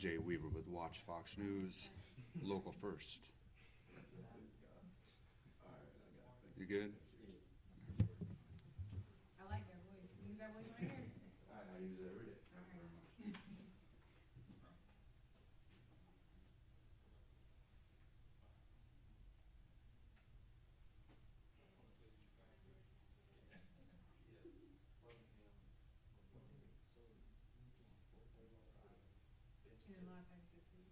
Jay Weaver with Watch Fox News, local first. You good? I like that voice. Use that voice right here. I use it every day. All right. In a lot of times this week.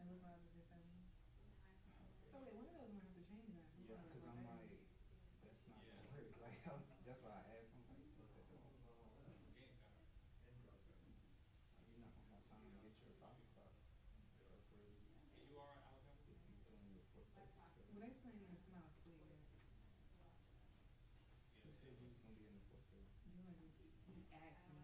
And look what I was just saying. So wait, one of those might have to change that. Yeah, because I'm like, that's not gonna work. Like, that's why I asked. I'm like, what's that doing? You're not gonna have time to get your 5 o'clock stuff ready. You are Alabama? If you're doing your 4:30 stuff. Well, they playing in the small square. Who said you was gonna be in the 4:30? You want to ask me.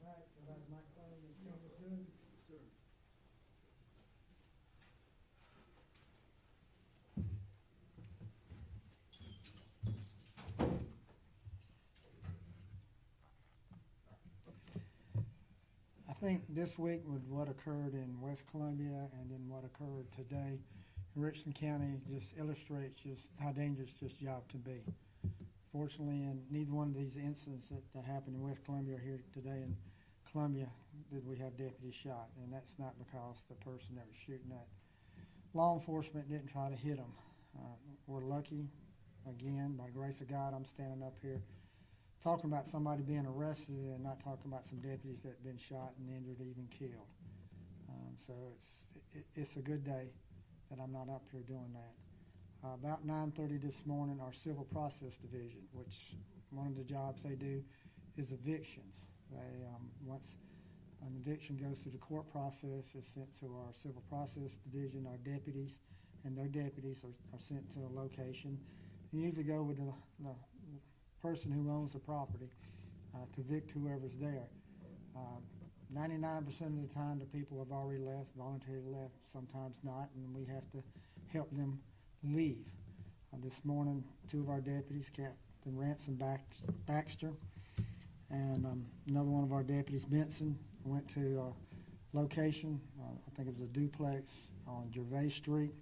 Right, everybody's microphone and camera's good? Sure. I think this week with what occurred in West Columbia and then what occurred today in Richland County just illustrates just how dangerous this job can be. Fortunately, in neither one of these incidents that happened in West Columbia or here today in Columbia did we have deputies shot, and that's not because the person that was shooting at law enforcement didn't try to hit them. We're lucky, again, by the grace of God, I'm standing up here talking about somebody being arrested and not talking about some deputies that have been shot and injured, even killed. So it's a good day that I'm not up here doing that. About 9:30 this morning, our Civil Process Division, which one of the jobs they do is evictions. They once an eviction goes through the court process, it's sent to our Civil Process Division. Our deputies and their deputies are sent to a location. They usually go with the person who owns the property to evict whoever's there. 99% of the time, the people have already left, voluntarily left, sometimes not, and we have to help them leave. This morning, 2 of our deputies, Captain Ransom Baxter, and another one of our deputies, Benson, went to a location, I think it was a duplex on Gervais Street.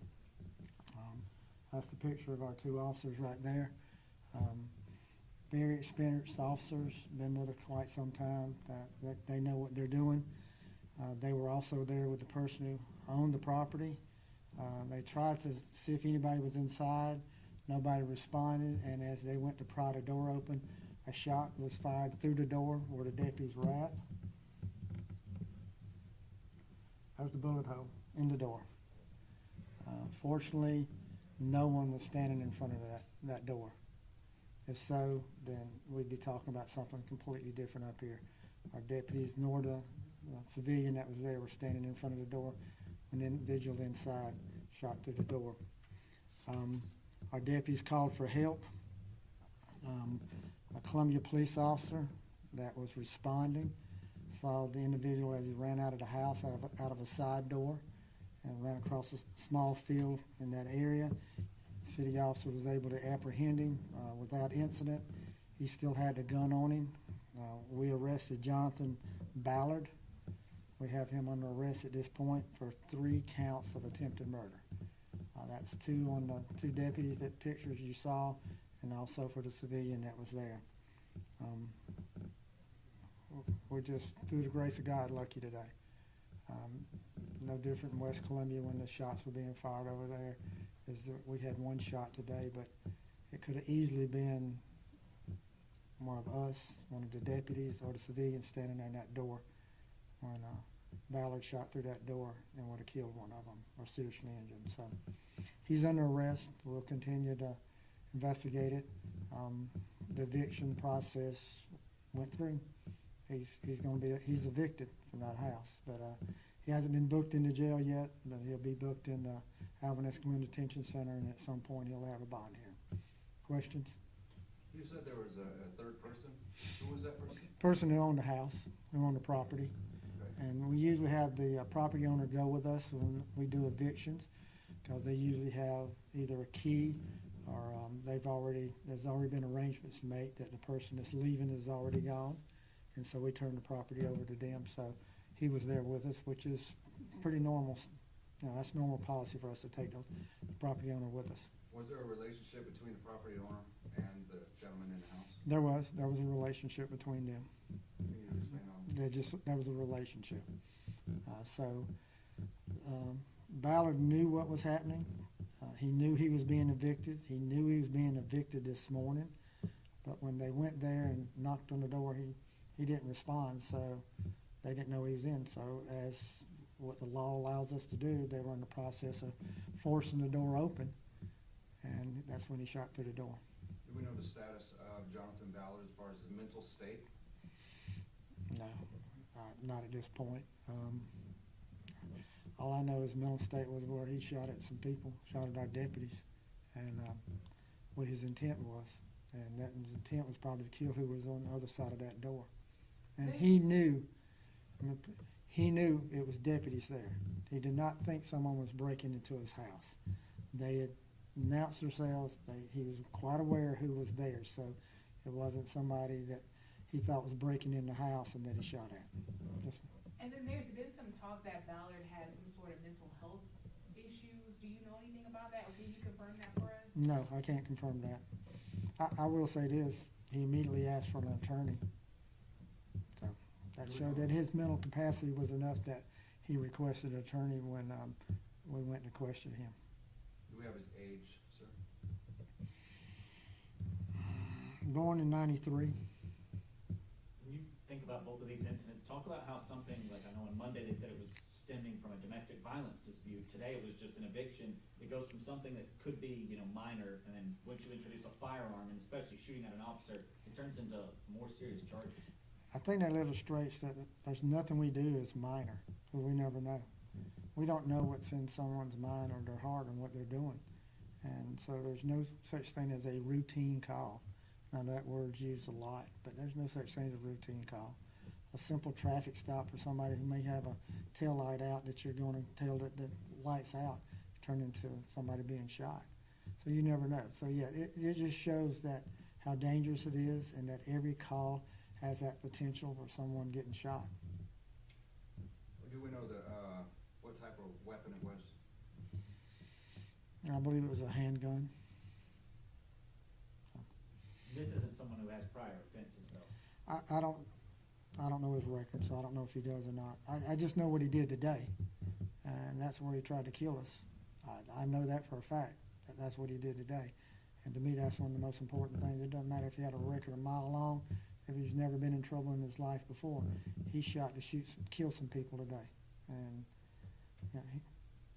That's the picture of our 2 officers right there. Very experienced officers, been with us quite some time. They know what they're doing. They were also there with the person who owned the property. They tried to see if anybody was inside. Nobody responded, and as they went to pry the door open, a shot was fired through the door where the deputies were at. There's the bullet hole in the door. Fortunately, no one was standing in front of that door. If so, then we'd be talking about something completely different up here. Our deputies nor the civilian that was there were standing in front of the door when the individual inside shot through the door. Our deputies called for help. A Columbia police officer that was responding saw the individual as he ran out of the house out of a side door and ran across a small field in that area. City officer was able to apprehend him without incident. He still had the gun on him. We arrested Jonathan Ballard. We have him under arrest at this point for 3 counts of attempted murder. That's 2 on the 2 deputies, that pictures you saw, and also for the civilian that was there. We're just, through the grace of God, lucky today. No different in West Columbia when the shots were being fired over there. We had 1 shot today, but it could have easily been one of us, one of the deputies, or the civilians standing there in that door when Ballard shot through that door and would have killed one of them or seriously injured. So he's under arrest. We'll continue to investigate it. The eviction process went through. He's evicted from that house, but he hasn't been booked into jail yet, but he'll be booked in the Alvin Escalon Detention Center, and at some point he'll have a bond hearing. Questions? You said there was a third person. Who was that person? Person who owned the house, who owned the property. Okay. And we usually have the property owner go with us when we do evictions, because they usually have either a key or there's already been arrangements made that the person that's leaving is already gone. And so we turn the property over to them. So he was there with us, which is pretty normal. That's normal policy for us to take the property owner with us. Was there a relationship between the property owner and the gentleman in the house? There was a relationship between them. Can you expand on There was a relationship. Ballard knew what was happening. He knew he was being evicted. He knew he was being evicted this morning. But when they went there and knocked on the door, he didn't respond, so they didn't know he was in. So as what the law allows us to do, they were in the process of forcing the door open, and that's when he shot through the door. Do we know the status of Jonathan Ballard as far as his mental state? No, not at this point. All I know is mental state was where he shot at some people, shot at our deputies, and what his intent was. And that his intent was probably to kill who was on the other side of that door. And he knew it was deputies there. He did not think someone was breaking into his house. They had announced themselves. He was quite aware who was there, so it wasn't somebody that he thought was breaking in the house and that he shot at. Yes, ma'am. And then there's been some talk that Ballard had some sort of mental health issues. Do you know anything about that, or can you confirm that for us? No, I can't confirm that. I will say this, he immediately asked for an attorney. So that showed that his mental capacity was enough that he requested an attorney when we went to question him. Do we have his age, sir? Born in '93. When you think about both of these incidents, talk about how something, like I know on Monday they said it was stemming from a domestic violence dispute. Today it was just an eviction. It goes from something that could be, minor, and then once you introduce a firearm, and especially shooting at an officer, it turns into more serious charges. I think that illustrates that there's nothing we do that's minor, because we never know. We don't know what's in someone's mind or their heart and what they're doing. And so there's no such thing as a routine call. Now that word's used a lot, but there's no such thing as a routine call. A simple traffic stop for somebody who may have a tail light out that you're going to tell that the light's out turn into somebody being shot. So you never know. So yeah, it just shows that how dangerous it is, and that every call has that potential for someone getting shot. Do we know what type of weapon it was? And I believe it was a handgun. This isn't someone who has prior offenses, though. I don't know his record, so I don't know if he does or not. I just know what he did today, and that's where he tried to kill us. I know that for a fact, that that's what he did today. And to me, that's one of the most important things. It doesn't matter if he had a record a mile long, if he's never been in trouble in his life before. He shot to kill some people today. And you know,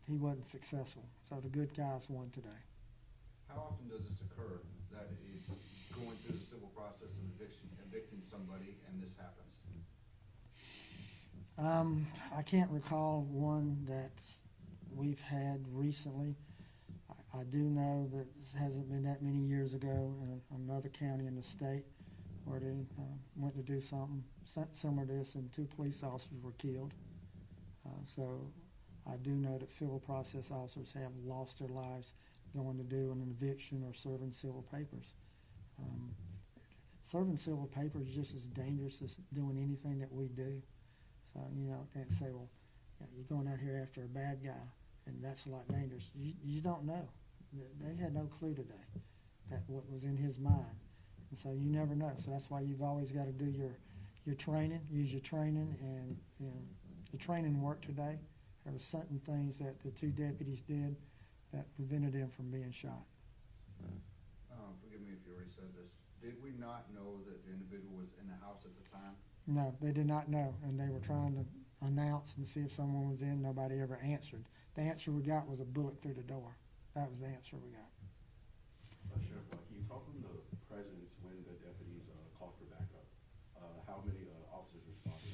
he wasn't successful. So the good guys won today. How often does this occur, that is going through the civil process of evicting somebody and this happens? I can't recall one that we've had recently. I do know that it hasn't been that many years ago in another county in the state where they went to do something similar to this, and 2 police officers were killed. So I do know that civil process officers have lost their lives going to do an eviction or serving civil papers. Serving civil papers is just as dangerous as doing anything that we do. So, you know, can't say, well, you know, you're going out here after a bad guy, and that's a lot dangerous. You don't know. They had no clue today that what was in his mind. And so you never know. So that's why you've always got to do your training, use your training, and you know, the training worked today. There were certain things that the 2 deputies did that prevented them from being shot. Forgive me if you already said this. Did we not know that the individual was in the house at the time? No, they did not know, and they were trying to announce and see if someone was in. Nobody ever answered. The answer we got was a bullet through the door. That was the answer we got. Sheriff, can you talk from the presence when the deputies called for backup? How many officers responded?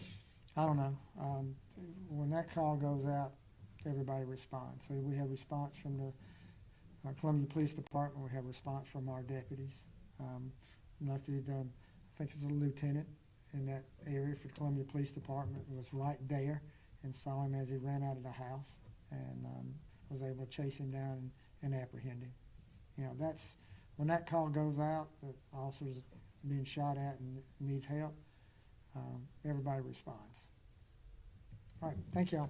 I don't know. When that call goes out, everybody responds. So we have response from the Columbia Police Department. We have response from our deputies. I think it's a lieutenant in that area for the Columbia Police Department was right there and saw him as he ran out of the house, and was able to chase him down and apprehend him. You know, that's when that call goes out, the officer's being shot at and needs help, everybody responds. All right, thank y'all.